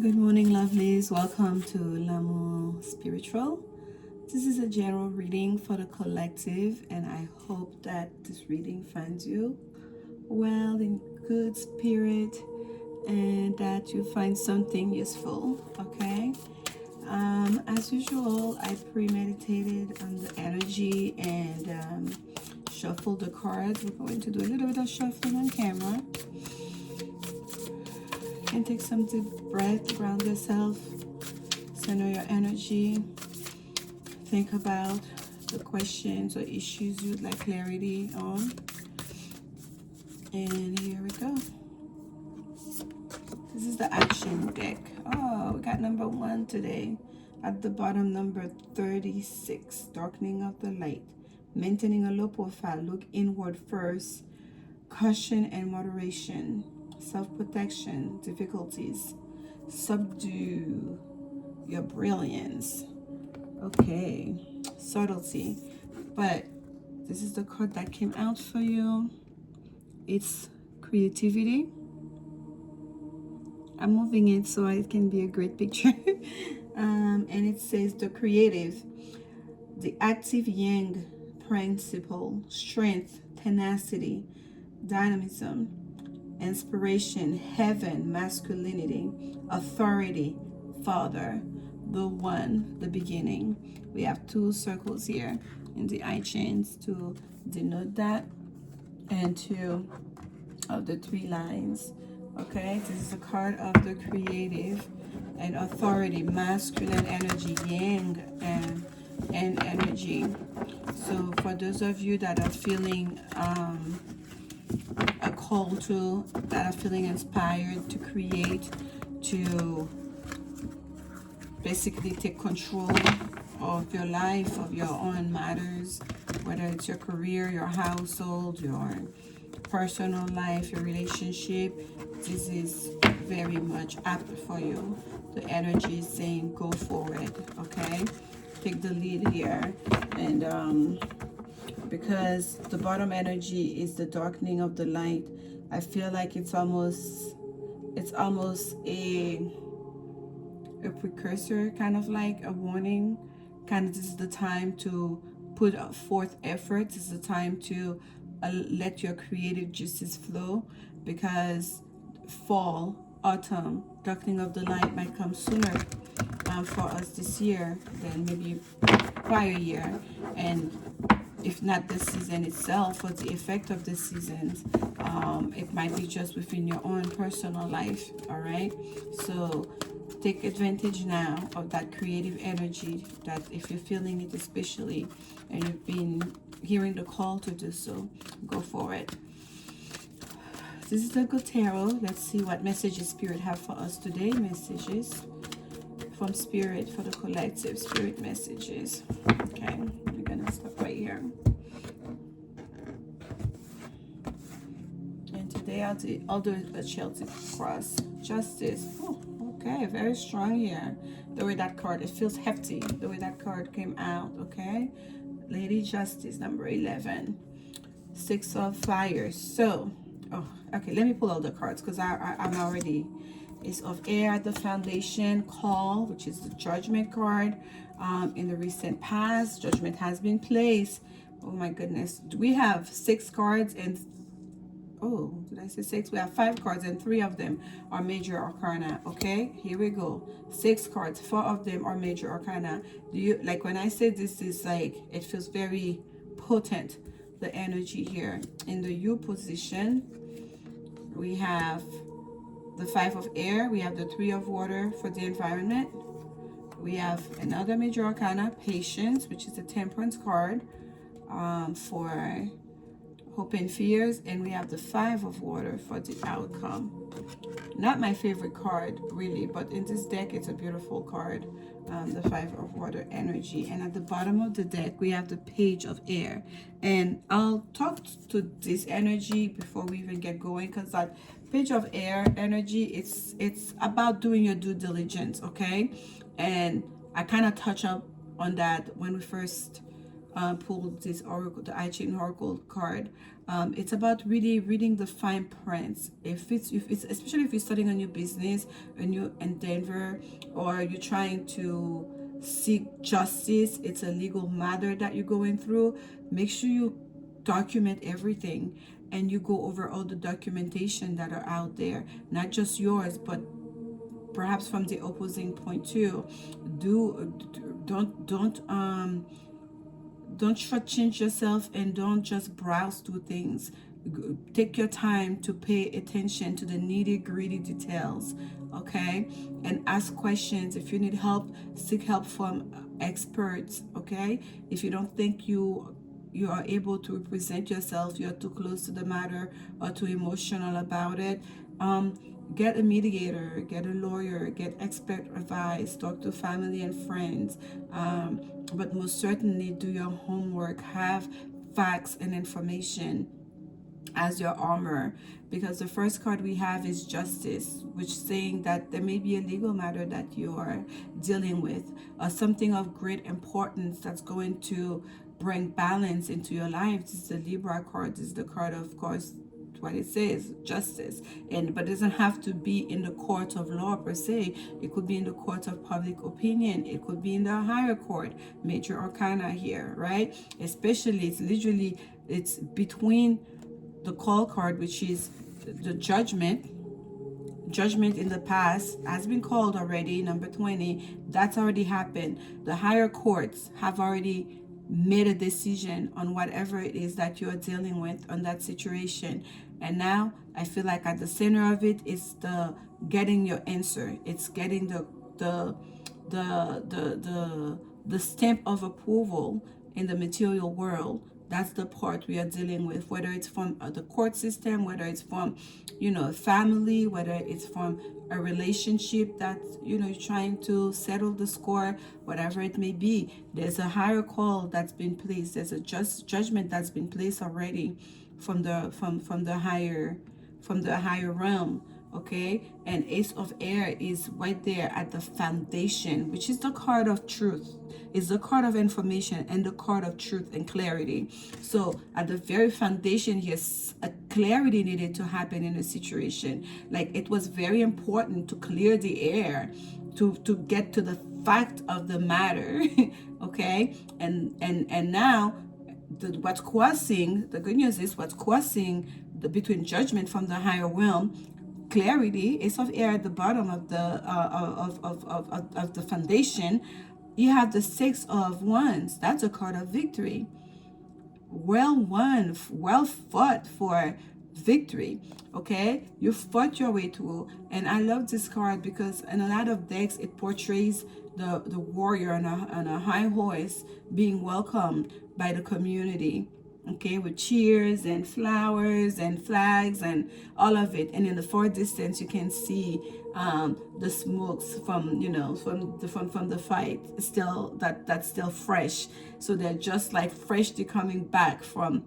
Good morning, lovelies. Welcome to Lanmou Spiritual. This is a general reading for the collective, and I hope that this reading finds you well in good spirit and that you find something useful. Okay. As usual, I premeditated on the energy and shuffled the cards. We're going to do a little bit of shuffling on camera. And take some deep breath, ground yourself, center your energy. Think about the questions or issues you'd like clarity on. And here we go. This is the I-Ching deck. Oh, we got number 1 today. At the bottom, number 36, darkening of the light. Maintaining a low profile, look inward first. Caution and moderation. Self-protection, difficulties. Subdue your brilliance. Okay, subtlety. But this is the card that came out for you. It's creativity. I'm moving it so it can be a great picture. And it says the creative, the active yang principle, strength, tenacity, dynamism, inspiration, heaven, masculinity, authority, father, the one, the beginning. We have 2 circles here in the I-Chings to denote that, and 2 of the 3 lines. Okay, this is a card of the creative and authority, masculine energy, yang and energy. So for those of you that are feeling a call to, that are feeling inspired to create, to basically take control of your life, of your own matters, whether it's your career, your household, your personal life, your relationship, this is very much apt for you. The energy is saying go forward. Okay, take the lead here. And because the bottom energy is the darkening of the light, I feel like it's almost a precursor, kind of like a warning. Kind of, this is the time to put forth effort. This is the time to let your creative juices flow, because fall, autumn, darkening of the light might come sooner for us this year than maybe prior year. And if not the season itself or the effect of the seasons, it might be just within your own personal life. All right, so take advantage now of that creative energy, that if you're feeling it especially and you've been hearing the call to do so, go for it. This is the good tarot. Let's see what messages Spirit have for us today. Messages from Spirit for the collective. Spirit messages. Okay, we're gonna stop right here. And today I'll do a Celtic cross. Justice. Oh, okay, very strong here. The way that card, it feels hefty. The way that card came out. Okay, Lady Justice, number 11. 6 of Fire. So, oh, okay, let me pull out the cards because I'm already. It's of Air, the Foundation, Call, which is the Judgment card. In the recent past, Judgment has been placed. Oh my goodness. We have 6 cards and, oh, did I say 6? We have 5 cards and 3 of them are major arcana. Okay, here we go. 6 cards, 4 of them are major arcana. Do you, like when I say this is like, it feels very potent, the energy here. In the U position, we have the 5 of Air, we have the 3 of Water for the environment, we have another major arcana, Patience, which is the Temperance card for hope and fears, and we have the 5 of Water for the outcome. Not my favorite card really, but in this deck it's a beautiful card, the 5 of Water energy. And at the bottom of the deck we have the Page of Air, and I'll talk to this energy before we even get going, because that Page of Air energy, it's about doing your due diligence. Okay, and I kind of touch up on that when we first pulled this oracle, the I-Ching oracle card. It's about really reading the fine prints. If it's especially if you're starting a new business, a new endeavor, or you're trying to seek justice, it's a legal matter that you're going through. Make sure you document everything, and you go over all the documentation that are out there, not just yours, but perhaps from the opposing point too. Don't shortchange yourself, and don't just browse through things. Take your time to pay attention to the nitty-gritty details, okay? And ask questions. If you need help, seek help from experts, okay? If you don't think you are able to represent yourself, you're too close to the matter or too emotional about it, get a mediator, get a lawyer, get expert advice, talk to family and friends, but most certainly do your homework. Have facts and information as your armor, because the first card we have is justice, which is saying that there may be a legal matter that you are dealing with, or something of great importance that's going to bring balance into your life. This is the Libra card. This is the card, of course, what it says, justice. But it doesn't have to be in the court of law per se. It could be in the court of public opinion. It could be in the higher court, major arcana here, right? Especially, it's between the call card, which is the judgment in the past has been called already, number 20. That's already happened. The higher courts have already made a decision on whatever it is that you're dealing with on that situation. And now I feel like at the center of it is the getting your answer. It's getting the stamp of approval in the material world. That's the part we are dealing with, whether it's from the court system, whether it's from, a family, whether it's from a relationship that, you're trying to settle the score, whatever it may be. There's a higher call that's been placed. There's a judgment that's been placed already from the higher realm. Okay, and Ace of Air is right there at the foundation, which is the card of truth. It's the card of information and the card of truth and clarity. So at the very foundation, yes, a clarity needed to happen in a situation. Like, it was very important to clear the air, to get to the fact of the matter. Okay, and now what's causing the good news is what's causing the between judgment from the higher realm, clarity, Ace of Air at the bottom of the of the foundation. You have the Six of Wands. That's a card of victory. Well won, well fought for victory. Okay, you fought your way through. And I love this card because in a lot of decks it portrays the warrior on a high horse being welcomed by the community, okay, with cheers and flowers and flags and all of it. And in the far distance you can see the smokes from from the fight, still that's still fresh. So they're just like freshly coming back from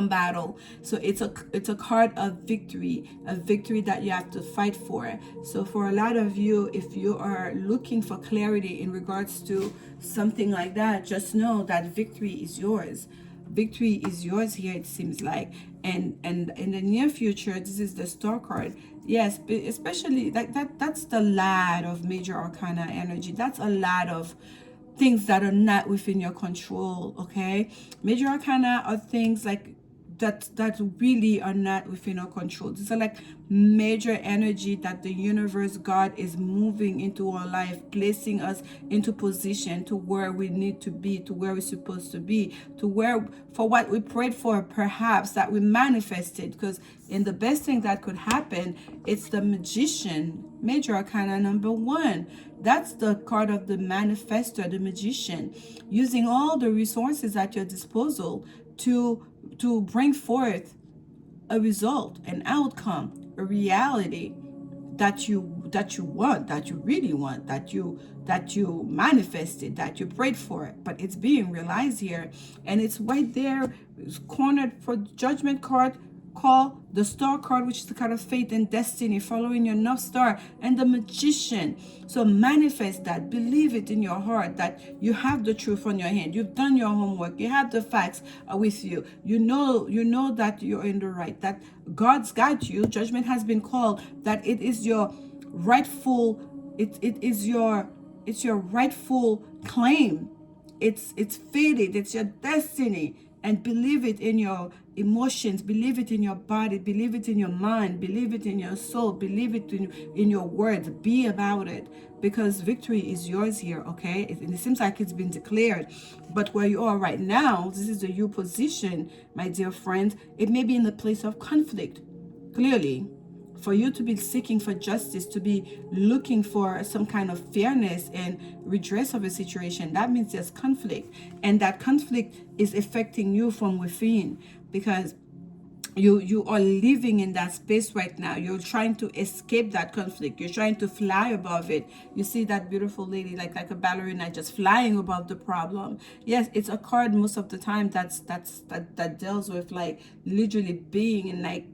battle. So it's a card of victory, a victory that you have to fight for. So for a lot of you, if you are looking for clarity in regards to something like that, just know that victory is yours. Victory is yours here, it seems like. And in the near future, this is the Star card. Yes, especially like that's the lot of major arcana energy. That's a lot of things that are not within your control. Okay, major arcana are things like that really are not within our control. These are like major energy that the universe, God, is moving into our life, placing us into position to where we need to be, to where we're supposed to be, to where for what we prayed for, perhaps that we manifested. Because in the best thing that could happen, it's the Magician, major arcana number 1. That's the card of the manifestor, the magician, using all the resources at your disposal to bring forth a result, an outcome, a reality that you want, that you really want, that you manifested, that you prayed for it, but it's being realized here. And it's right there, it's cornered for judgment card, call the Star card, which is the card of faith and destiny, following your North Star, and the Magician. So manifest that. Believe it in your heart that you have the truth on your hand. You've done your homework. You have the facts with you. You know that you're in the right, that God's got you. Judgment has been called, that it is your rightful, it's your rightful claim. It's fated. It's your destiny. And believe it in your emotions, believe it in your body, believe it in your mind, believe it in your soul, believe it in your words. Be about it, because victory is yours here, okay? It seems like it's been declared, but where you are right now, this is the you position, my dear friend. It may be in the place of conflict, clearly. For you to be seeking for justice, to be looking for some kind of fairness and redress of a situation, that means there's conflict. And that conflict is affecting you from within, because you are living in that space right now. You're trying to escape that conflict. You're trying to fly above it. You see that beautiful lady, like a ballerina, just flying above the problem. Yes, it's a card most of the time that deals with like literally being in like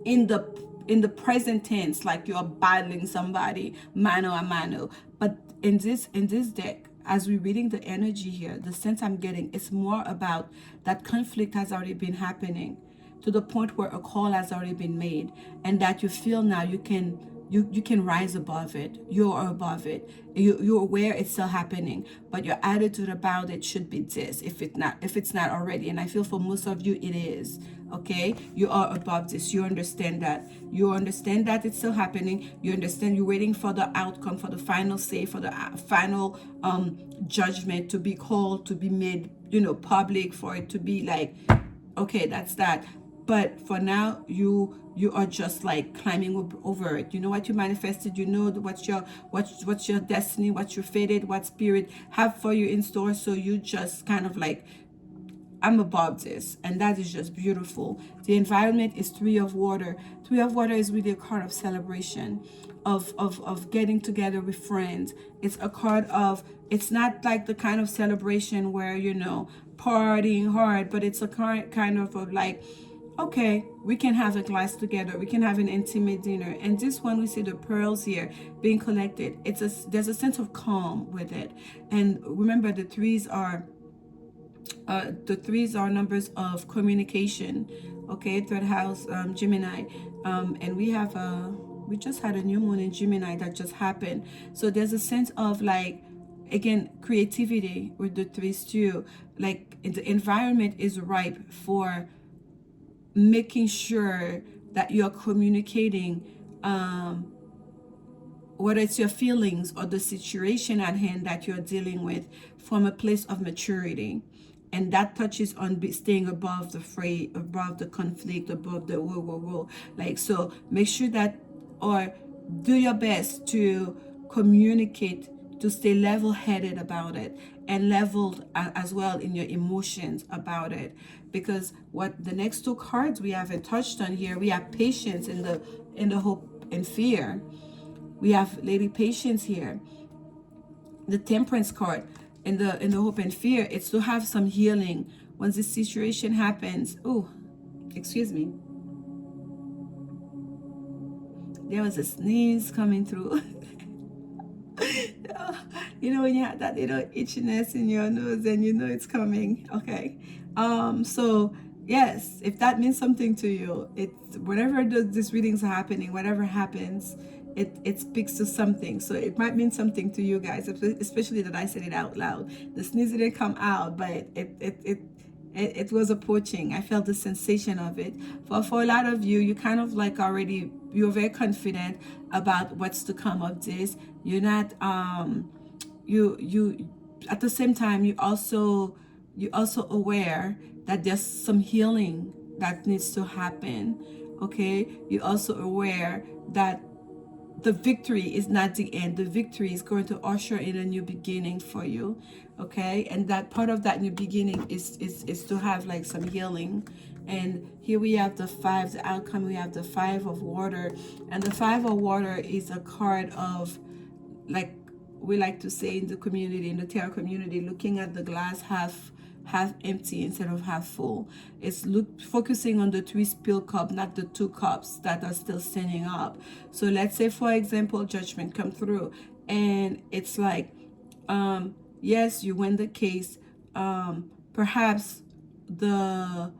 in the present tense, like you're battling somebody mano a mano. But in this deck, as we're reading the energy here, the sense I'm getting is more about that conflict has already been happening to the point where a call has already been made, and that you feel now you can rise above it. You're above it. You're aware it's still happening, but your attitude about it should be this, if it's not already. And I feel for most of you it is. Okay, you are above this. You understand that. You understand that it's still happening. You understand you're waiting for the outcome, for the final say, for the final judgment to be called, to be made, public, for it to be like, okay, that's that. But for now, you are just like climbing over it. You know what you manifested. You know what's your destiny, what you fated, what spirit have for you in store. So you just kind of like, I'm above this, and that is just beautiful. The environment is Three of Water. Three of Water is really a card of celebration, of getting together with friends. It's a card of, it's not like the kind of celebration where, partying hard, but it's a kind of like, okay, we can have a glass together, we can have an intimate dinner. And this one, we see the pearls here being collected. There's a sense of calm with it. And remember, the threes are numbers of communication. Okay, third house, Gemini, and we just had a new moon in Gemini that just happened. So there's a sense of like, again, creativity with the threes too. Like the environment is ripe for making sure that you're communicating, whether it's your feelings or the situation at hand that you're dealing with, from a place of maturity. And that touches on staying above the fray, above the conflict, above the whoa. Like, so make sure that, or do your best to communicate, to stay level-headed about it, and leveled as well in your emotions about it. Because what the next two cards we haven't touched on here, we have patience in the hope and fear. We have Lady Patience here. The Temperance card in the hope and fear, it's to have some healing once this situation happens. Oh, excuse me. There was a sneeze coming through. When you have that little itchiness in your nose and it's coming. Okay. So yes, if that means something to you, it's whenever these readings are happening, whatever happens, it speaks to something. So it might mean something to you guys, especially that I said it out loud. The sneeze didn't come out, but it was approaching. I felt the sensation of it. For a lot of you, you kind of like already, you're very confident about what's to come of this. You're not you at the same time, you're also aware that there's some healing that needs to happen. Okay, you're also aware that the victory is not the end. The victory is going to usher in a new beginning for you. Okay, and that part of that new beginning is to have like some healing. And here we have the five, the outcome. We have the Five of Water, and the Five of Water is a card of, like we like to say in the community, in the tarot community, looking at the glass half half empty instead of half full. It's focusing on the 3 spilled cup, not the 2 cups that are still standing up. So let's say, for example, judgment come through, and it's like, yes, you win the case. Perhaps the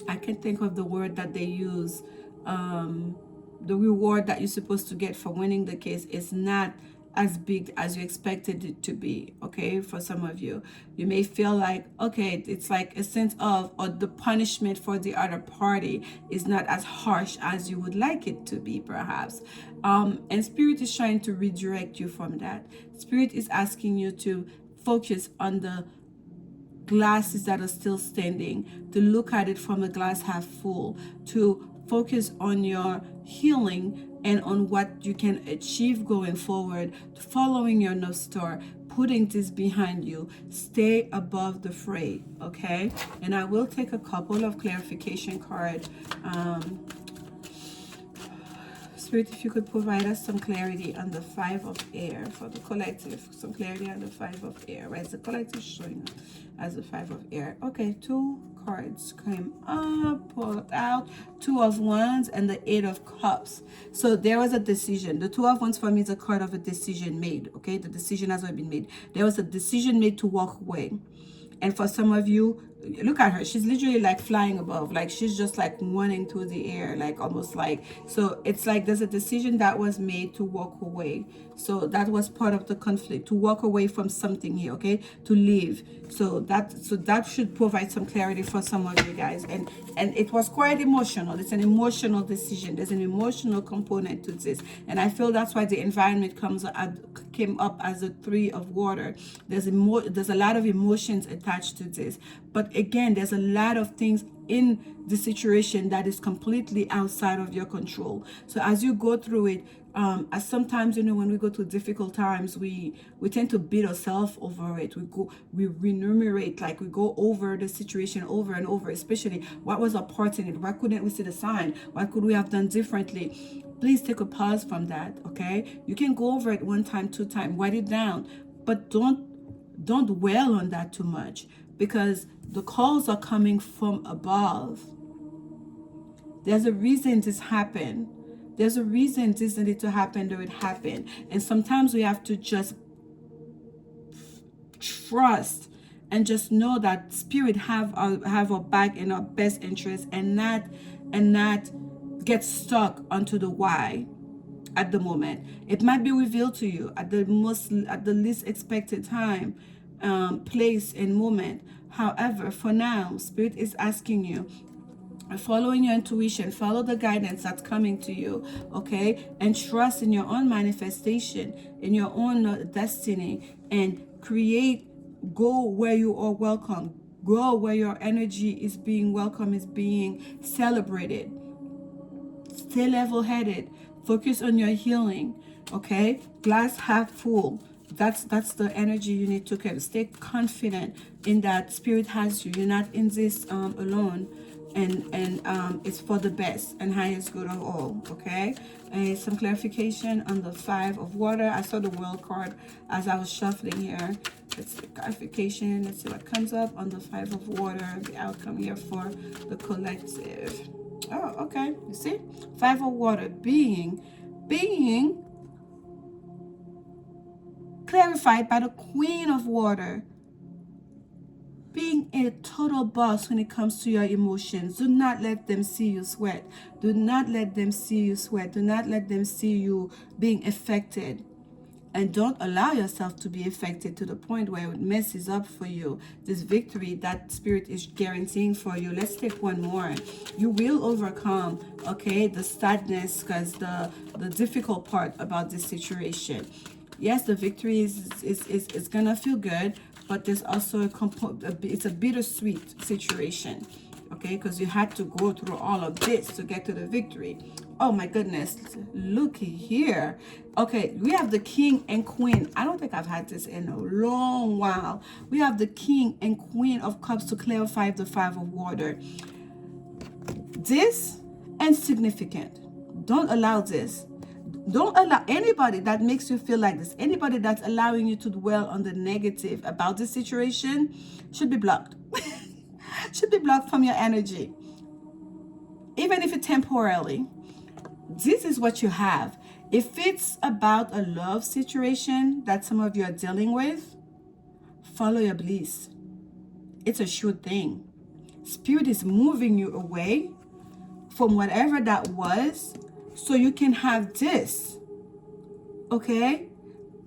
I can't think of the word that they use. The reward that you're supposed to get for winning the case is not as big as you expected it to be. Okay, for some of you, you may feel like, okay, it's like a sense of, or the punishment for the other party is not as harsh as you would like it to be, perhaps. And Spirit is trying to redirect you from that. Spirit is asking you to focus on the glasses that are still standing, to look at it from a glass half full, to focus on your healing and on what you can achieve going forward, following your North Star, putting this behind you. Stay above the fray, okay? And I will take a couple of clarification cards. Spirit, if you could provide us some clarity on the 5 of air for the collective, some clarity on the 5 of air, right? The collective showing up as the 5 of air. Okay, 2 cards came up, pulled out, 2 of Wands and the 8 of Cups. So there was a decision. The 2 of Wands for me is a card of a decision made, okay? The decision has already been made. There was a decision made to walk away. And for some of you, look at her. She's literally like flying above. Like she's just like running through the air, like almost like. So it's like there's a decision that was made to walk away. So that was part of the conflict, to walk away from something here, okay? To leave. So that should provide some clarity for some of you guys. And it was quite emotional. It's an emotional decision. There's an emotional component to this. And I feel that's why the environment came up as a 3 of water. There's a lot of emotions attached to this. But again, there's a lot of things in the situation that is completely outside of your control. So as you go through it, as sometimes, when we go through difficult times, we tend to beat ourselves over it. We remunerate, like we go over the situation over and over, especially what was our part in it? Why couldn't we see the sign? What could we have done differently? Please take a pause from that, okay? You can go over it 1 time, 2 times, write it down, but don't dwell on that too much, because the calls are coming from above. There's a reason this happened. There's a reason this needed to happen, though it happened. And sometimes we have to just trust and just know that Spirit have our back in our best interest, and not get stuck onto the why at the moment. It might be revealed to you at the least expected time, place, and moment. However, for now, Spirit is asking you, following your intuition, follow the guidance that's coming to you, okay? And trust in your own manifestation, in your own destiny, and go where you are welcome. Go where your energy is being welcome, is being celebrated. Stay level-headed. Focus on your healing, okay? Glass half full. That's the energy you need to keep. Stay confident in that Spirit has you. You're not in this alone. And it's for the best and highest good of all, okay? And some clarification on the 5 of water. I saw the World card as I was shuffling here. Let's see clarification. Let's see what comes up on the 5 of water. The outcome here for the collective. Oh, okay. You see? 5 of water being clarified by the Queen of Water. Being a total boss when it comes to your emotions. Do not let them see you sweat. Do not let them see you sweat. Do not let them see you being affected. And don't allow yourself to be affected to the point where it messes up for you this victory that Spirit is guaranteeing for you. Let's take one more. You will overcome, okay, the sadness, because the difficult part about this situation. Yes, the victory is gonna feel good, but there's also it's a bittersweet situation, okay? Because you had to go through all of this to get to the victory. Oh my goodness, looky here. Okay, we have the King and Queen. I don't think I've had this in a long while. We have the King and Queen of Cups to clarify the 5 of water. This insignificant. Don't allow this. Don't allow anybody that makes you feel like this, anybody that's allowing you to dwell on the negative about the situation, should be blocked. Should be blocked from your energy, even if it's temporarily. This is what you have. If it's about a love situation that some of you are dealing with, follow your bliss. It's a sure thing. Spirit is moving you away from whatever that was so you can have this. Okay?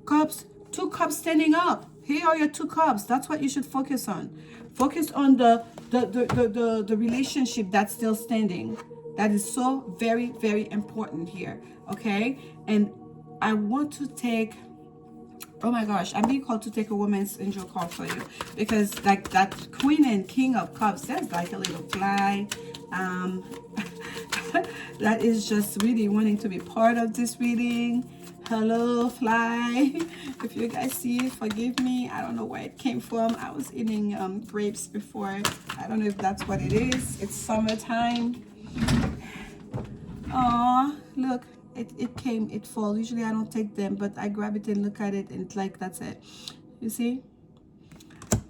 Cups, 2 cups standing up. Here are your 2 cups. That's what you should focus on. Focus on the relationship that's still standing. That is so very, very important here. Okay? And I want to take, oh my gosh, I'm being called to take a woman's angel card for you, because like that Queen and King of Cups, there's like a little fly that is just really wanting to be part of this reading. Hello, fly. If you guys see it, forgive me. I don't know where it came from. I was eating grapes before. I don't know if that's what it is. It's summertime. Oh, look. It falls. Usually I don't take them, but I grab it and look at it, and it's like, that's it. You see?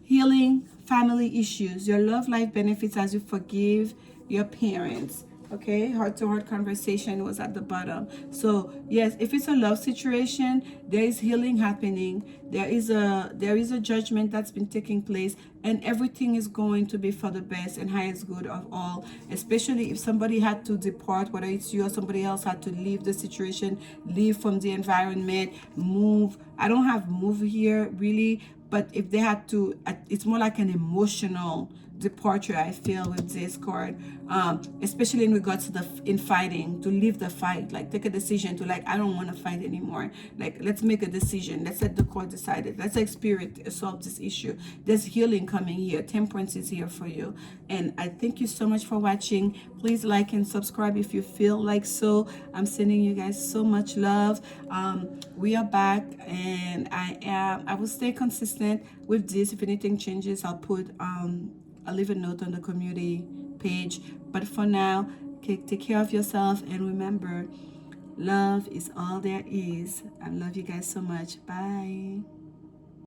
Healing family issues. Your love life benefits as you forgive your parents. Okay, heart-to-heart conversation was at the bottom. So yes, if it's a love situation, there is healing happening. There is a judgment that's been taking place, and everything is going to be for the best and highest good of all. Especially if somebody had to depart, whether it's you or somebody else had to leave the situation, leave from the environment, move. I don't have move here really, but if they had to, it's more like an emotional departure, I feel, with this card, especially in regards to in fighting, to leave the fight, like take a decision to, like, I don't want to fight anymore, like let's make a decision, let's let the court decide it, let's let spirit solve this issue. There's healing coming here. Temperance is here for you. And I thank you so much for watching. Please like and subscribe if you feel like so. I'm sending you guys so much love. We are back, and I will stay consistent with this. If anything changes, I'll leave a note on the community page. But for now, take care of yourself, and remember, love is all there is. I love you guys so much. Bye.